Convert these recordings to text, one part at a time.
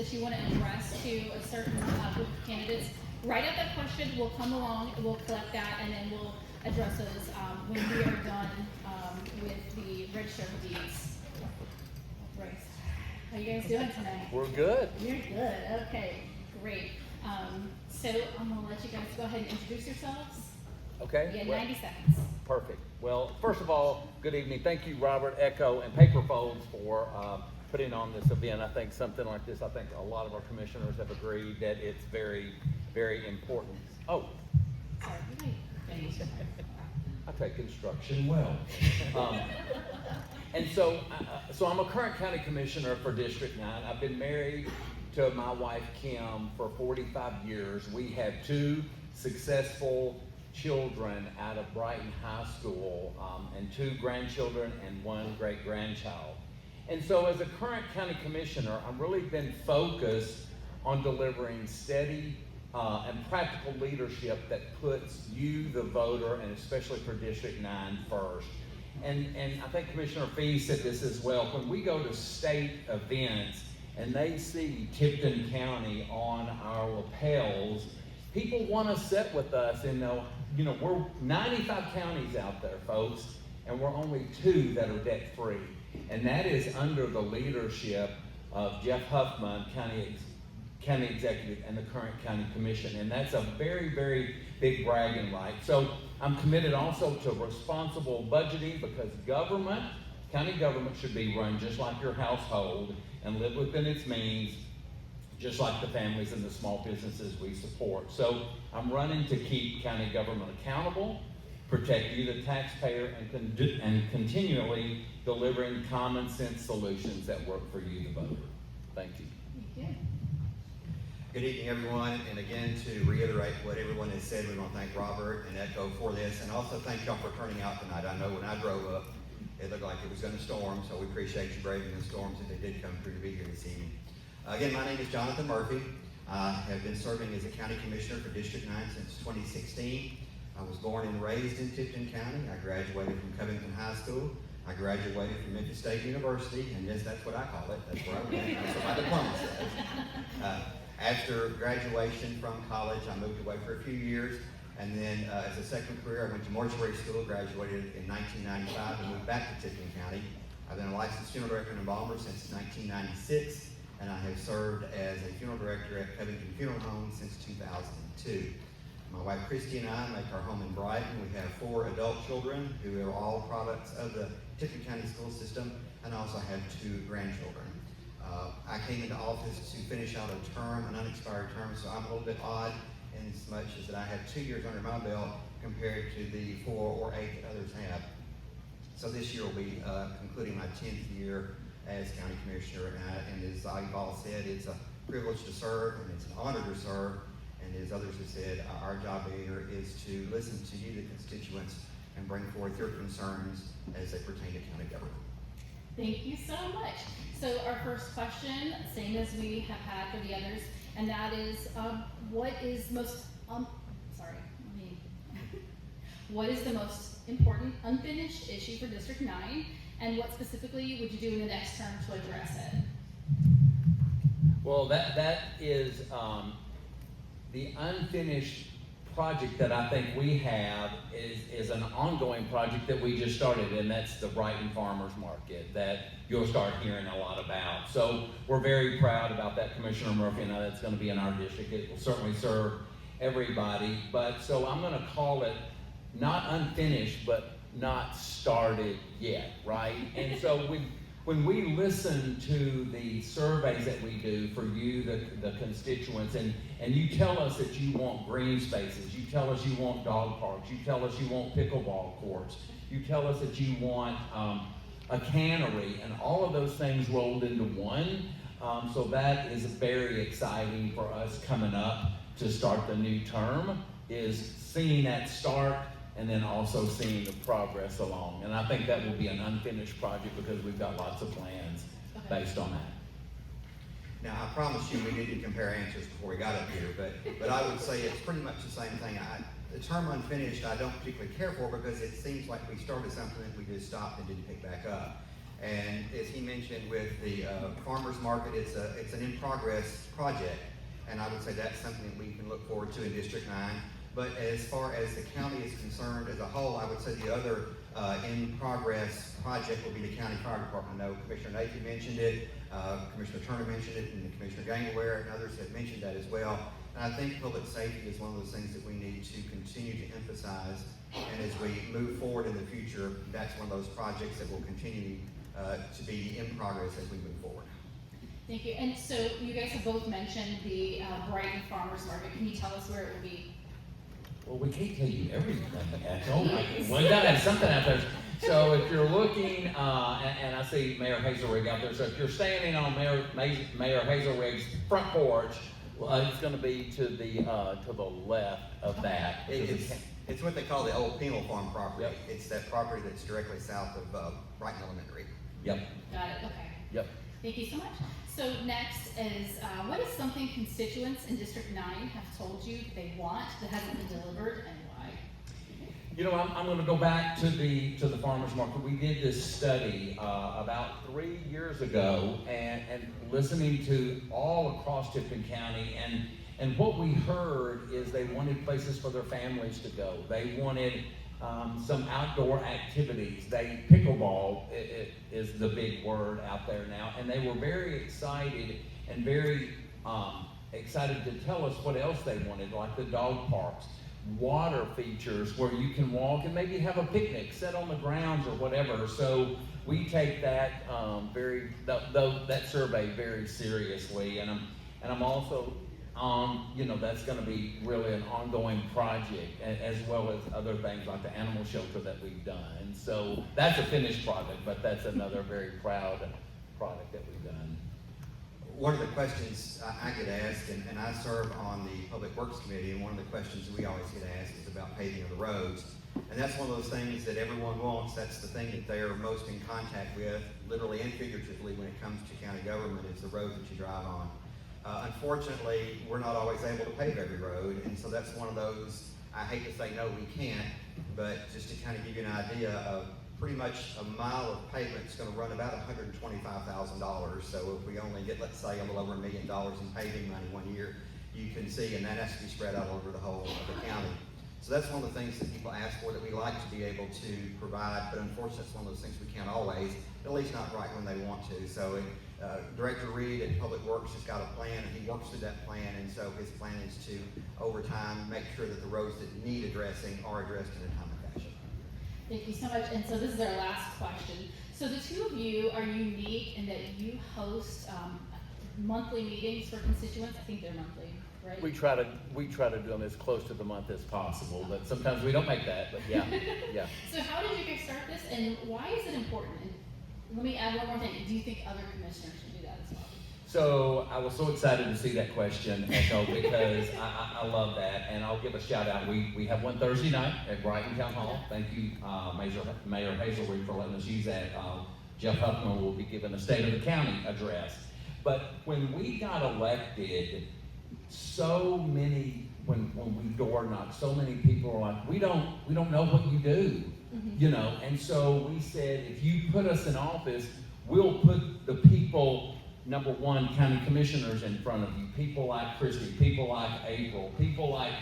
that you want to address to a certain group of candidates, write out that question. We'll come along, we'll collect that, and then we'll address those when we are done with the register of deeds. Right. How you guys doing tonight? We're good. You're good. Okay, great. So I'm gonna let you guys go ahead and introduce yourselves. Okay. Yeah, well, 90 seconds. Perfect. Well, first of all, good evening. Thank you, Robert, Echo, and Paper Folds for putting on this event. I think something like this, I think a lot of our commissioners have agreed that it's very, very important. Oh. Sorry, I take instruction well. And so I'm a current county commissioner for District 9. I've been married to my wife, Kim, for 45 years. We have 2 successful children out of Brighton High School, and 2 grandchildren and 1 great-grandchild. And so as a current county commissioner, I've really been focused on delivering steady and practical leadership that puts you, the voter, and especially for District 9 first. And I think Commissioner Fee said this as well. When we go to state events and they see Tipton County on our lapels, people want to sit with us and know, we're 95 counties out there, folks, and we're only 2 that are debt-free. And that is under the leadership of Jeff Huffman, County Executive, and the current County Commission. And that's a very, very big bragging right. So I'm committed also to responsible budgeting, because county government should be run just like your household and live within its means, just like the families and the small businesses we support. So I'm running to keep county government accountable, protect you, the taxpayer, and continually delivering common sense solutions that work for you, the voter. Thank you. Thank you. Good evening, everyone, and again, to reiterate what everyone has said, we want to thank Robert and Echo for this, and also thank y'all for turning out tonight. I know when I drove up, it looked like it was going to storm, so we appreciate you braving the storms if they did come through to be here this evening. Again, my name is Jonathan Murphy. I have been serving as a county commissioner for District 9 since 2016. I was born and raised in Tipton County. I graduated from Covington High School. I graduated from Memphis State University, and yes, that's what I call it. That's where I went. That's what my diploma says. After graduation from college, I moved away for a few years, and then as a second career, I went to mortuary school, graduated in 1995, and moved back to Tipton County. I've been a licensed funeral director and embalmer since 1996, and I have served as a funeral director at Covington Funeral Home since 2002. My wife Christy and I make our home in Brighton. We have 4 adult children who are all products of the Tipton County school system, and I also have 2 grandchildren. I came into office to finish out a term, an unexpired term, so I'm a little bit odd in as much as that I have 2 years under my belt compared to the 4 or 8 that others have. So this year will be concluding my 10th year as county commissioner, and as I've all said, it's a privilege to serve and it's an honor to serve, and as others have said, our job here is to listen to you, the constituents, and bring forth your concerns as they pertain to county government. Thank you so much. So our first question, same as we have had for the others, and that is, what is the most important unfinished issue for District 9, and what specifically would you do in the next term to address it? Well, that is the unfinished project that I think we have is an ongoing project that we just started, and that's the Brighton Farmers Market that you'll start hearing a lot about. So we're very proud about that, Commissioner Murphy, and that's going to be in our district. It will certainly serve everybody, but so I'm going to call it not unfinished, but not started yet, right? And so when we listen to the surveys that we do for you, the constituents, and you tell us that you want green spaces, you tell us you want dog parks, you tell us you want pickleball courts, you tell us that you want a cannery, and all of those things rolled into one. So that is very exciting for us coming up to start the new term, is seeing that start and then also seeing the progress along. And I think that will be an unfinished project because we've got lots of plans based on that. Now, I promised you we didn't compare answers before we got up here, but I would say it's pretty much the same thing. The term unfinished I don't particularly care for, because it seems like we started something and we just stopped and didn't pick back up. And as he mentioned with the farmers market, it's an in-progress project, and I would say that's something that we can look forward to in District 9. But as far as the county is concerned as a whole, I would say the other in-progress project will be the county fire department. I know Commissioner Nathan mentioned it, Commissioner Turner mentioned it, and Commissioner Gangleware and others have mentioned that as well. And I think public safety is one of those things that we need to continue to emphasize. And as we move forward in the future, that's one of those projects that will continue to be in progress as we move forward. Thank you. And so you guys have both mentioned the Brighton Farmers Market. Can you tell us where it will be? Well, we can't tell you everything, Echo. We gotta have something out there. So if you're looking, and I see Mayor Hazelrig out there, so if you're standing on Mayor Hazelrig's front porch, it's gonna be to the left of that. It's what they call the old penal farm property. Yep. It's that property that's directly south of Brighton Elementary. Yep. Got it, okay. Yep. Thank you so much. So next is, what is something constituents in District 9 have told you they want that hasn't been delivered, and why? You know, I'm going to go back to the farmers market. We did this study about 3 years ago, and listening to all across Tipton County, and what we heard is they wanted places for their families to go. They wanted some outdoor activities. Pickleball is the big word out there now, and they were very excited and very excited to tell us what else they wanted, like the dog parks, water features where you can walk and maybe have a picnic, sit on the grounds or whatever. So we take that that survey very seriously, and I'm also you know, that's going to be really an ongoing project, as well as other things like the animal shelter that we've done. So that's a finished project, but that's another very proud product that we've done. One of the questions I get asked, and I serve on the Public Works Committee, and one of the questions we always get asked is about paving of the roads. And that's one of those things that everyone wants. That's the thing that they are most in contact with, literally and figuratively, when it comes to county government, is the roads that you drive on. Unfortunately, we're not always able to pave every road, and so that's one of those, I hate to say no, we can't, but just to kind of give you an idea of pretty much a mile of pavement is going to run about $125,000. So if we only get, let's say, a little over $1 million in paving money 1 year, you can see, and that has to be spread out over the whole of the county. So that's one of the things that people ask for, that we like to be able to provide, but unfortunately it's one of those things we can't always, at least not right when they want to. So Director Reed at Public Works has got a plan, and he works through that plan, and so his plan is to, over time, make sure that the roads that need addressing are addressed in a timely fashion. Thank you so much. And so this is our last question. So the two of you are unique in that you host monthly meetings for constituents. I think they're monthly, right? We try to do them as close to the month as possible, but sometimes we don't make that. But yeah, yeah. So how did you guys start this, and why is it important? And let me add one more thing. Do you think other commissioners should do that as well? So I was so excited to see that question, Echo, because I love that, and I'll give a shout out. We have one Thursday night at Brighton Town Hall. Thank you, Mayor Hazelrig, for letting us use that. Jeff Huffman will be giving a State of the County address. But when we got elected, when we door knocked, so many people were like, we don't know what you do, you know. And so we said, if you put us in office, we'll put the people, number one, county commissioners in front of you, people like Christy, people like April, people like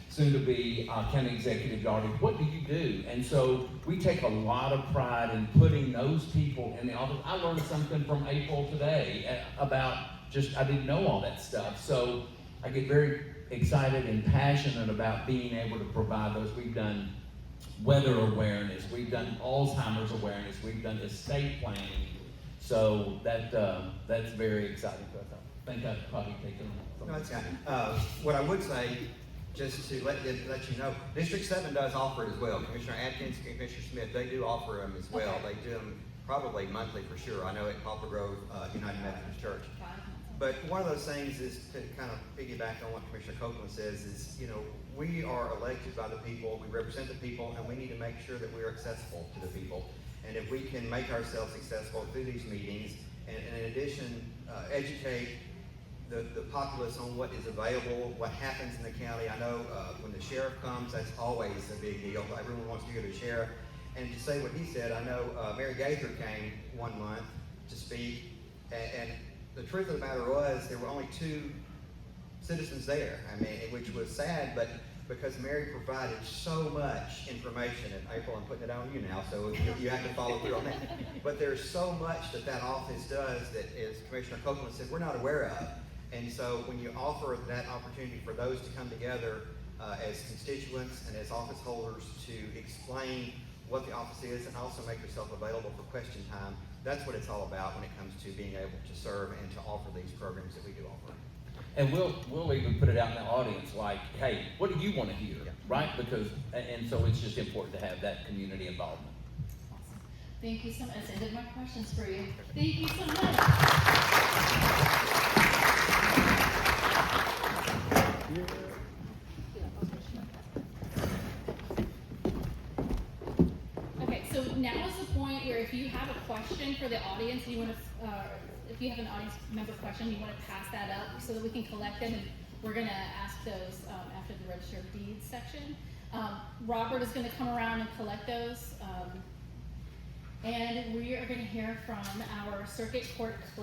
soon-to-be county executive Darty. What do you do? And so we take a lot of pride in putting those people in the office. I learned something from April today about I didn't know all that stuff. So I get very excited and passionate about being able to provide those. We've done weather awareness, we've done Alzheimer's awareness, we've done estate planning. So that's very exciting to us. I think I've probably taken some. No, it's fine. What I would say, just to let you know, District 7 does offer it as well. Commissioner Atkins, Commissioner Smith, they do offer them as well. Okay. They do them probably monthly for sure. I know at Poplar Grove United Methodist Church. But one of those things is to kind of piggyback on what Commissioner Copeland says is, you know, we are elected by the people, we represent the people, and we need to make sure that we are accessible to the people. And if we can make ourselves accessible through these meetings, and in addition, educate the populace on what is available, what happens in the county. I know when the sheriff comes, that's always a big deal. Everyone wants to hear the sheriff. And to say what he said, I know Mary Gaither came one month to speak, and the truth of the matter was there were only 2 citizens there. I mean, which was sad, but because Mary provided so much information, and April, I'm putting it on you now, so you have to follow through on that. But there's so much that office does that, as Commissioner Copeland said, we're not aware of. And so when you offer that opportunity for those to come together as constituents and as office holders to explain what the office is and also make yourself available for question time, that's what it's all about when it comes to being able to serve and to offer these programs that we do offer. And we'll even put it out in the audience, like, hey, what do you want to hear, right? Because, and so it's just important to have that community involvement. Awesome. Thank you so much. That's ended my questions for you. Thank you so much. Okay, so now is the point where if you have a question for the audience, you want to, if you have an audience member question, you want to pass that up so that we can collect them, and we're going to ask those after the Register of Deeds section. Robert is going to come around and collect those, and we are going to hear from our circuit court clerk.